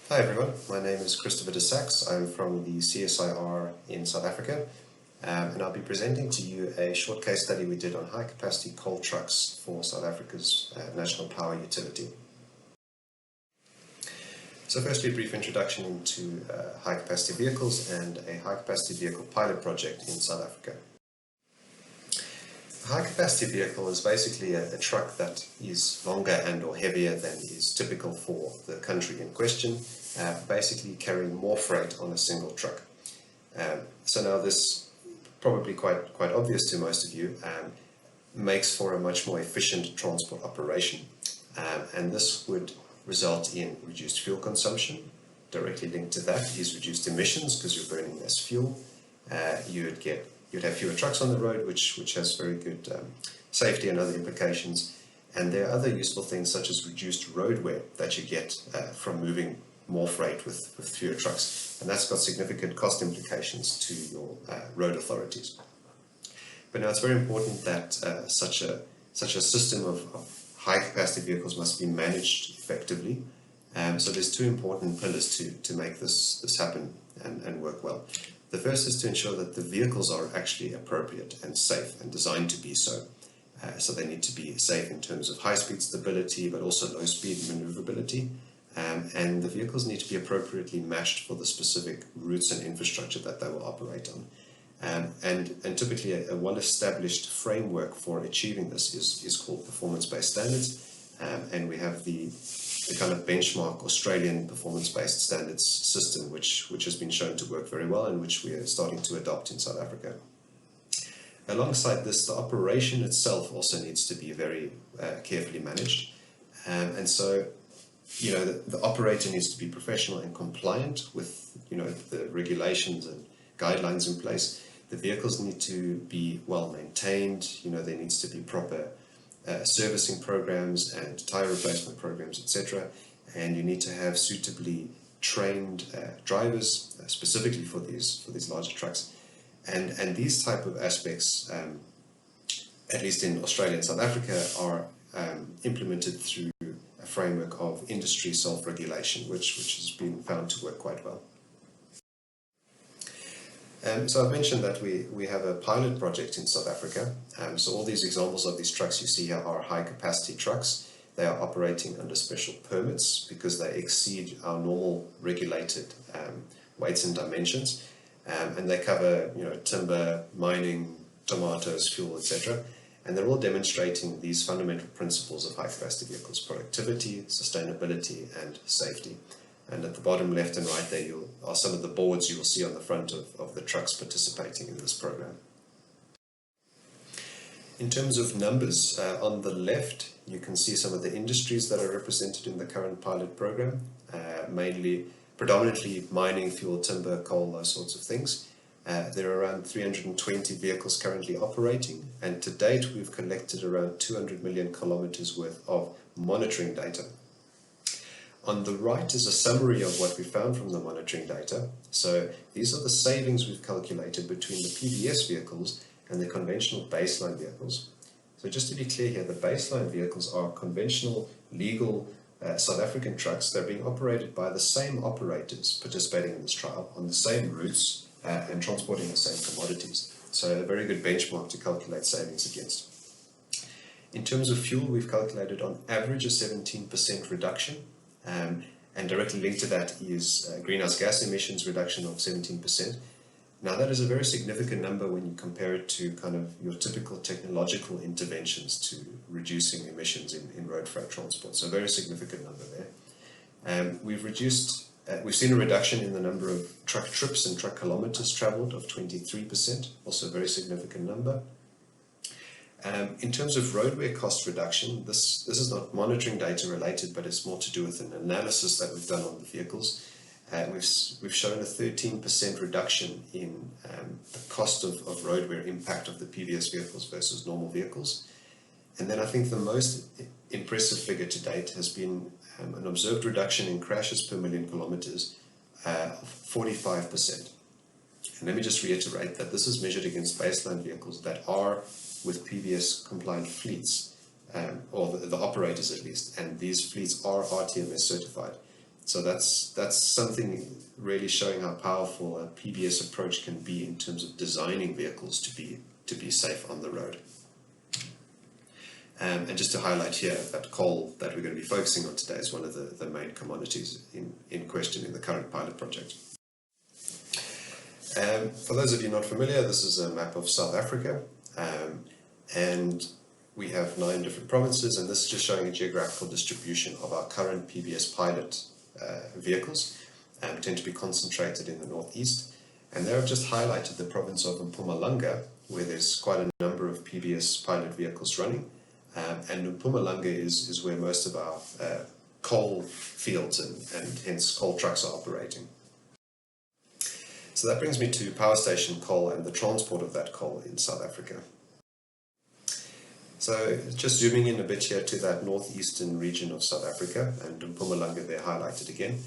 Hi everyone, my name is Christopher de Saxe. I'm from the CSIR in South Africa, and I'll be presenting to you a short case study we did on high-capacity coal trucks for South Africa's national power utility. So firstly, a brief introduction into high-capacity vehicles and a high-capacity vehicle pilot project in South Africa. A high-capacity vehicle is basically a truck that is longer and or heavier than is typical for the country in question, basically carrying more freight on a single truck. So now this, probably quite obvious to most of you, makes for a much more efficient transport operation, and this would result in reduced fuel consumption. Directly linked to that is reduced emissions because you're burning less fuel. You'd have fewer trucks on the road, which has very good safety and other implications. And there are other useful things such as reduced road wear that you get from moving more freight with fewer trucks. And that's got significant cost implications to your road authorities. But now it's very important that such a system of high-capacity vehicles must be managed effectively. So there's two important pillars to make this happen and work well. The first is to ensure that the vehicles are actually appropriate and safe and designed to be so. So they need to be safe in terms of high-speed stability, but also low-speed maneuverability. And the vehicles need to be appropriately matched for the specific routes and infrastructure that they will operate on. And typically a well-established framework for achieving this is called performance-based standards. And we have the kind of benchmark Australian performance-based standards system, which has been shown to work very well and which we are starting to adopt in South Africa. Alongside this, the operation itself also needs to be very carefully managed. And so, the operator needs to be professional and compliant with, the regulations and guidelines in place. The vehicles need to be well maintained. There needs to be proper servicing programs and tire replacement programs, etc. And you need to have suitably trained drivers specifically for these larger trucks. And these type of aspects, at least in Australia and South Africa, are implemented through a framework of industry self-regulation, which has been found to work quite well. So I've mentioned that we have a pilot project in South Africa. So all these examples of these trucks you see here are high-capacity trucks. They are operating under special permits because they exceed our normal regulated weights and dimensions. And they cover timber, mining, tomatoes, fuel, etc. And they're all demonstrating these fundamental principles of high-capacity vehicles: productivity, sustainability, and safety. And at the bottom left and right there are some of the boards you will see on the front of the trucks participating in this program. In terms of numbers, on the left you can see some of the industries that are represented in the current pilot program, predominantly mining, fuel, timber, coal, those sorts of things. There are around 320 vehicles currently operating, and to date we've collected around 200 million kilometers worth of monitoring data. On the right is a summary of what we found from the monitoring data. So these are the savings we've calculated between the PBS vehicles and the conventional baseline vehicles. So just to be clear here, the baseline vehicles are conventional, legal South African trucks. They're being operated by the same operators participating in this trial on the same routes and transporting the same commodities. So a very good benchmark to calculate savings against. In terms of fuel, we've calculated on average a 17% reduction. And directly linked to that is greenhouse gas emissions reduction of 17%. Now that is a very significant number when you compare it to kind of your typical technological interventions to reducing emissions in road freight transport. So a very significant number there. We've seen a reduction in the number of truck trips and truck kilometers traveled of 23%, also a very significant number. In terms of roadway cost reduction, this is not monitoring data related, but it's more to do with an analysis that we've done on the vehicles. We've shown a 13% reduction in the cost of roadway impact of the PVS vehicles versus normal vehicles. And then I think the most impressive figure to date has been an observed reduction in crashes per million kilometers of 45%. And let me just reiterate that this is measured against baseline vehicles that are with PBS compliant fleets, or the operators at least, and these fleets are RTMS certified. So that's something really showing how powerful a PBS approach can be in terms of designing vehicles to be safe on the road. And just to highlight here that coal that we're going to be focusing on today is one of the main commodities in question in the current pilot project. For those of you not familiar, this is a map of South Africa, and we have 9 different provinces, and this is just showing a geographical distribution of our current PBS pilot vehicles. Tend to be concentrated in the northeast, and there I've just highlighted the province of Mpumalanga, where there's quite a number of PBS pilot vehicles running, and Mpumalanga is where most of our coal fields and hence coal trucks are operating. So that brings me to power station coal and the transport of that coal in South Africa. So just zooming in a bit here to that northeastern region of South Africa, and Mpumalanga there highlighted again,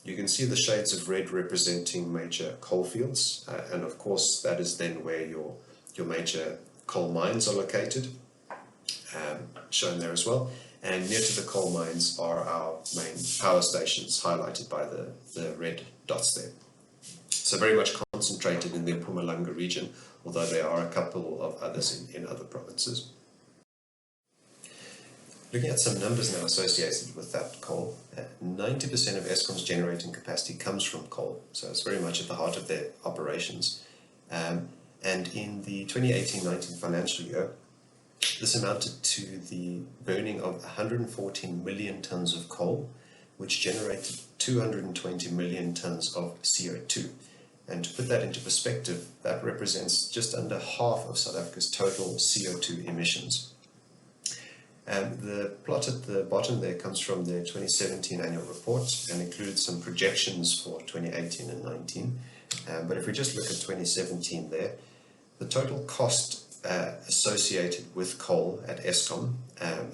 you can see the shades of red representing major coal fields, and of course that is then where your major coal mines are located, shown there as well. And near to the coal mines are our main power stations, highlighted by the red dots there. So very much concentrated in the Mpumalanga region, although there are a couple of others in other provinces. Looking at some numbers now associated with that coal, 90% of Eskom's generating capacity comes from coal, so it's very much at the heart of their operations. And in the 2018-19 financial year, this amounted to the burning of 114 million tons of coal, which generated 220 million tons of CO2. And to put that into perspective, that represents just under half of South Africa's total CO2 emissions. The plot at the bottom there comes from their 2017 annual report and includes some projections for 2018 and 19. But if we just look at 2017 there, the total cost associated with coal at Eskom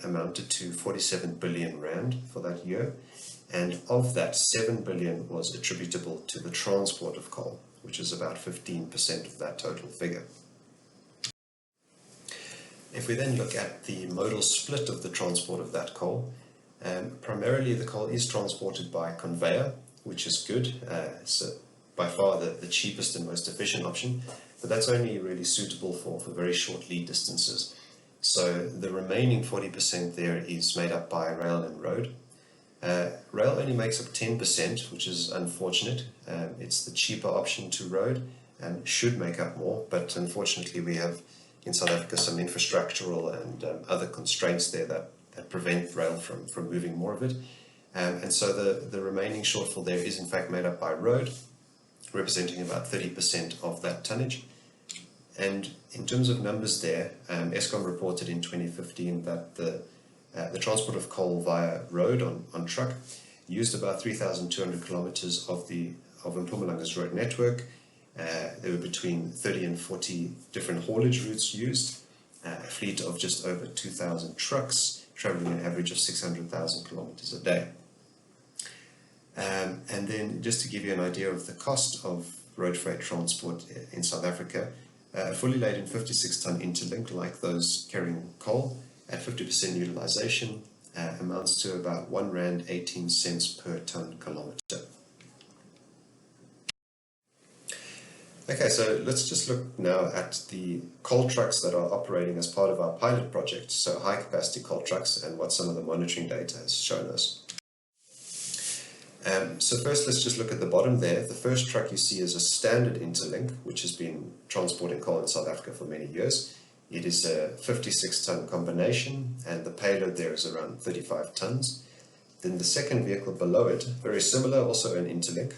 amounted to 47 billion rand for that year, and of that 7 billion was attributable to the transport of coal, which is about 15% of that total figure. If we then look at the modal split of the transport of that coal, primarily the coal is transported by conveyor, which is good. It's by far the cheapest and most efficient option, but that's only really suitable for very short lead distances. So the remaining 40% there is made up by rail and road. Rail only makes up 10%, which is unfortunate. It's the cheaper option to road and should make up more, but unfortunately we have in South Africa some infrastructural and other constraints there that prevent rail from moving more of it. And so the remaining shortfall there is in fact made up by road, representing about 30% of that tonnage. And in terms of numbers there, Eskom reported in 2015 that the transport of coal via road on truck used about 3,200 kilometers of Mpumalanga's road network. There were between 30 and 40 different haulage routes used, a fleet of just over 2,000 trucks traveling an average of 600,000 kilometers a day. And then just to give you an idea of the cost of road freight transport in South Africa, a fully laden 56-ton interlink like those carrying coal at 50% utilization amounts to about R1.18 per ton kilometer. Okay, so let's just look now at the coal trucks that are operating as part of our pilot project, so high capacity coal trucks, and what some of the monitoring data has shown us. So first let's just look at the bottom there. The first truck you see is a standard interlink, which has been transporting coal in South Africa for many years. It is a 56-ton combination, and the payload there is around 35 tons. Then the second vehicle below it, very similar, also an interlink.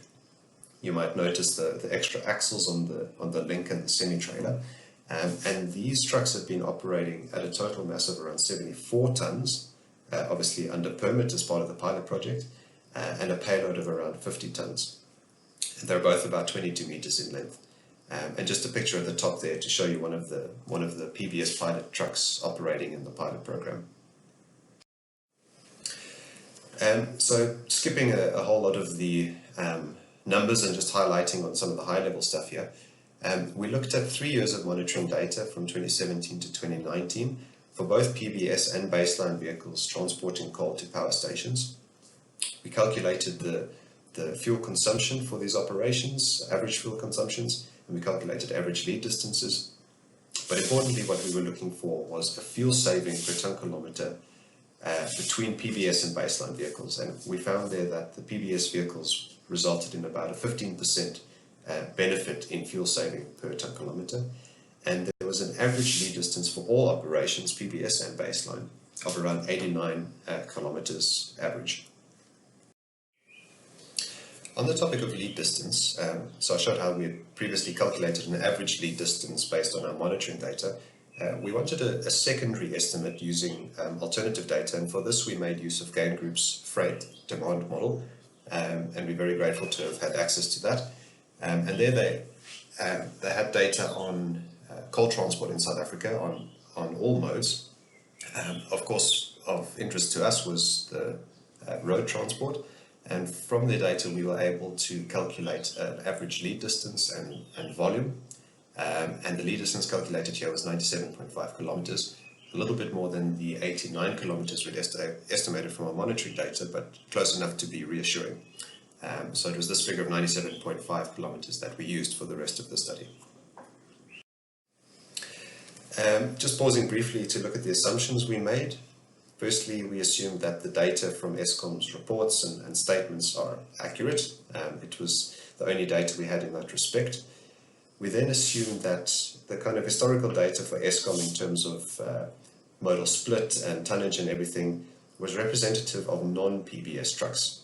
You might notice the extra axles on the link and the semi-trailer. And these trucks have been operating at a total mass of around 74 tons, obviously under permit as part of the pilot project, and a payload of around 50 tons. And they're both about 22 meters in length. And just a picture at the top there to show you one of the PBS pilot trucks operating in the pilot program. So skipping a whole lot of the numbers and just highlighting on some of the high-level stuff here, we looked at 3 years of monitoring data from 2017 to 2019 for both PBS and baseline vehicles transporting coal to power stations. We calculated the fuel consumption for these operations, average fuel consumptions, and we calculated average lead distances. But importantly, what we were looking for was a fuel saving per ton kilometre between PBS and baseline vehicles. And we found there that the PBS vehicles resulted in about a 15% benefit in fuel saving per ton kilometre. And there was an average lead distance for all operations, PBS and baseline, of around 89 kilometres average. On the topic of lead distance, so I showed how we had previously calculated an average lead distance based on our monitoring data. We wanted a secondary estimate using alternative data, and for this we made use of Gain Group's freight demand model, and we're very grateful to have had access to that. And there they had data on coal transport in South Africa on all modes. Of course, of interest to us was the road transport. And from the data, we were able to calculate an average lead distance and volume. And the lead distance calculated here was 97.5 kilometers, a little bit more than the 89 kilometers we'd estimated from our monitoring data, but close enough to be reassuring. So it was this figure of 97.5 kilometers that we used for the rest of the study. Just pausing briefly to look at the assumptions we made. Firstly, we assumed that the data from Eskom's reports and statements are accurate. It was the only data we had in that respect. We then assumed that the kind of historical data for Eskom in terms of modal split and tonnage and everything was representative of non-PBS trucks,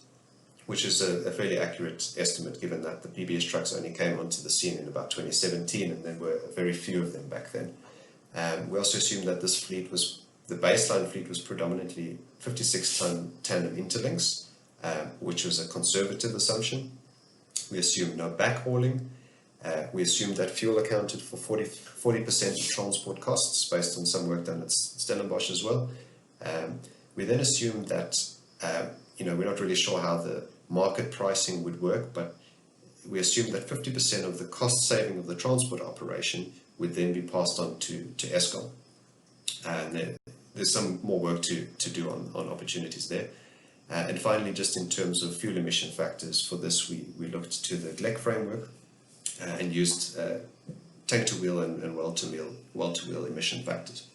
which is a fairly accurate estimate given that the PBS trucks only came onto the scene in about 2017 and there were very few of them back then. We also assumed that this fleet the baseline fleet was predominantly 56-ton tandem interlinks, which was a conservative assumption. We assumed no backhauling. We assumed that fuel accounted for 40% of transport costs based on some work done at Stellenbosch as well. We then assumed that, we're not really sure how the market pricing would work, but we assumed that 50% of the cost saving of the transport operation would then be passed on to Eskom. And there's some more work to do on opportunities there. And finally, just in terms of fuel emission factors, for this we looked to the GLEC framework and used tank-to-wheel and well-to-wheel emission factors.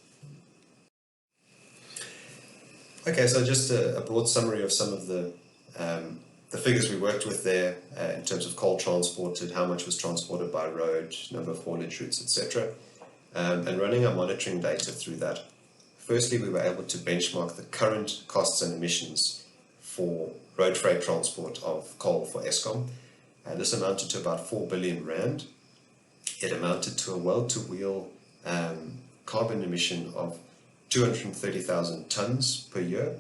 Okay, so just a broad summary of some of the figures we worked with there in terms of coal transported, how much was transported by road, number of haulage routes, etc. And running our monitoring data through that. Firstly, we were able to benchmark the current costs and emissions for road freight transport of coal for Eskom. This amounted to about 4 billion rand. It amounted to a well-to-wheel carbon emission of 230,000 tons per year,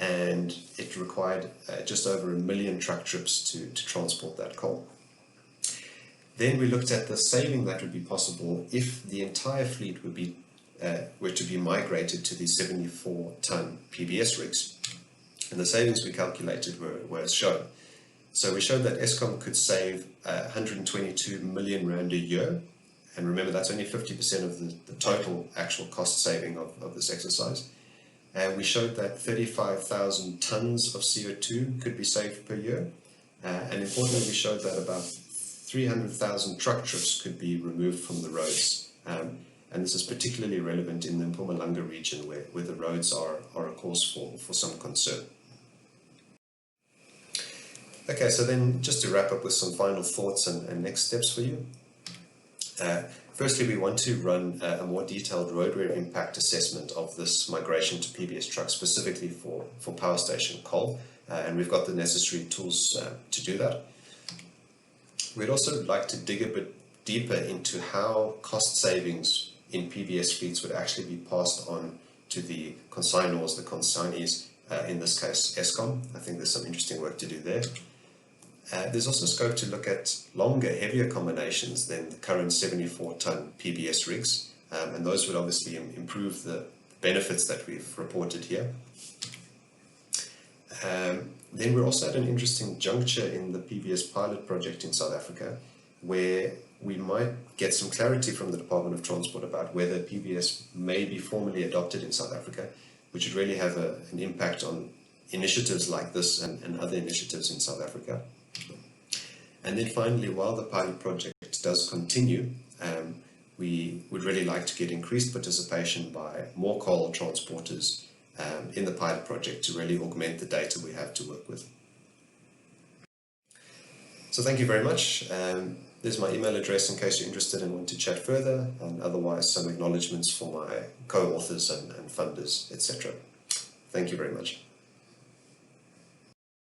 and it required just over 1 million truck trips to transport that coal. Then we looked at the saving that would be possible if the entire fleet were to be migrated to these 74-ton PBS rigs, and the savings we calculated were as shown. So we showed that Eskom could save 122 million rand a year, and remember that's only 50% of the total actual cost saving of this exercise. And we showed that 35,000 tons of CO2 could be saved per year, and importantly we showed that about 300,000 truck trips could be removed from the roads. And this is particularly relevant in the Mpumalanga region where the roads are a cause for some concern. Okay, so then just to wrap up with some final thoughts and next steps for you. Firstly, we want to run a more detailed roadway impact assessment of this migration to PBS trucks, specifically for power station coal, and we've got the necessary tools to do that. We'd also like to dig a bit deeper into how cost savings in PBS fleets would actually be passed on to the consignors, the consignees, in this case Eskom. I think there's some interesting work to do there. There's also scope to look at longer, heavier combinations than the current 74-ton PBS rigs, and those would obviously improve the benefits that we've reported here. Then we're also at an interesting juncture in the PBS pilot project in South Africa, where we might get some clarity from the Department of Transport about whether PBS may be formally adopted in South Africa, which would really have an impact on initiatives like this and other initiatives in South Africa. And then finally, while the pilot project does continue, we would really like to get increased participation by more coal transporters in the pilot project to really augment the data we have to work with. So thank you very much. There's my email address in case you're interested and want to chat further, and otherwise some acknowledgements for my co-authors and funders, etc. Thank you very much.